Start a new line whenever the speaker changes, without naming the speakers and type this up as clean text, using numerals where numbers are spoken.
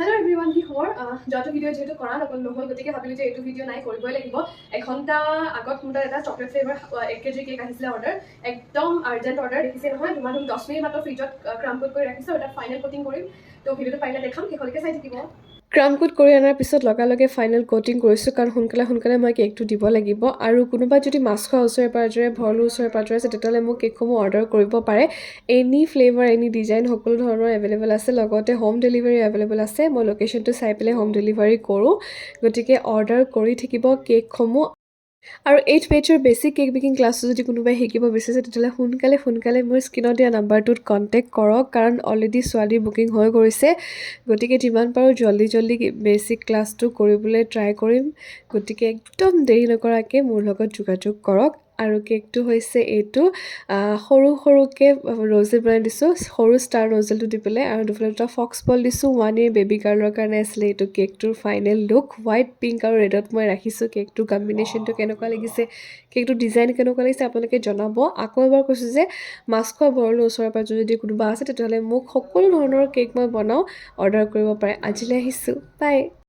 Hello' everyone, কি খবৰ? যোৱাটো ভিডিঅ' যিহেতু কৰা নহ'ল গতিকে ভাবিলোঁ যে এইটো ভিডিঅ' নাই, কৰিবই লাগিব। এঘণ্টা আগত মোৰ তাত এটা চকলেট ফ্লেভাৰ 1 kg কেক আহিছিলে অৰ্ডাৰ। একদম আৰ্জেণ্ট অৰ্ডাৰ, দেখিছে নহয়। তোমাৰ 10 মিনিট মাত্ৰ ফ্ৰিজত ক্ৰাম কোট কৰি ৰাখিছোঁ। এটা ফাইনেল কোটিং কৰিম। তো ভিডিঅ'টো পাৰিলে দেখাম, শেষলৈকে চাই থাকিব। ক্ৰাম কোট কৰি অনাৰ পিছত লগে ফাইনেল কোটিং কৰিছোঁ, কাৰণ সোনকালে মই কেকটো দিব লাগিব। আৰু কোনোবা যদি মাছ খোৱা ওচৰে পাঁজৰে ভৰলু ওচৰে পাঁজৰে আছে, তেতিয়াহ'লে মোক কেকসমূহ অৰ্ডাৰ কৰিব পাৰে। এনি ফ্লেভাৰ, এনি ডিজাইন সকলো ধৰণৰ এভেইলেবল আছে। লগতে হোম ডেলিভাৰী এভেইলেবল আছে। মই লোকেশ্যনটো চাই পেলাই হোম ডেলিভাৰী কৰোঁ। গতিকে অৰ্ডাৰ কৰি থাকিব কেকসমূহ। আৰু 8 বেটছৰ বেছিক কেক বেকিং ক্লাছটো যদি কোনোবাই শিকিব বিচাৰিছে, তেতিয়াহ'লে সোনকালে মোৰ স্ক্ৰীণত দিয়া নাম্বাৰটোত কণ্টেক্ট কৰক, কাৰণ অলৰেডি ছোৱালী বুকিং হৈ গৈছে। গতিকে যিমান পাৰোঁ জল্দি বেছিক ক্লাছটো কৰিবলৈ ট্ৰাই কৰিম। গতিকে একদম দেৰি নকৰাকৈ মোৰ লগত যোগাযোগ কৰক। আৰু কেকটো হৈছে এইটো সৰুকৈ ৰ'জেল বনাই দিছোঁ, সৰু ষ্টাৰ ৰ'জেলটো দি পেলাই। আৰু দুফালে দুটা ফক্স বল দিছোঁ। 1 year বেবী গাৰ্লৰ কাৰণে আছিলে এইটো কেকটোৰ ফাইনেল লুক। হোৱাইট, পিংক আৰু ৰেডত মই ৰাখিছোঁ। কেকটোৰ কম্বিনেশ্যনটো কেনেকুৱা লাগিছে, কেকটোৰ ডিজাইন কেনেকুৱা লাগিছে আপোনালোকে জনাব। আকৌ এবাৰ কৈছোঁ যে মাছ খোৱা ভৰলু ওচৰে পাঁজৰে যদি কোনোবা আছে, তেতিয়াহ'লে মোক সকলো ধৰণৰ কেক মই বনাওঁ, অৰ্ডাৰ কৰিব পাৰে। আজিলৈ আহিছোঁ, বাই।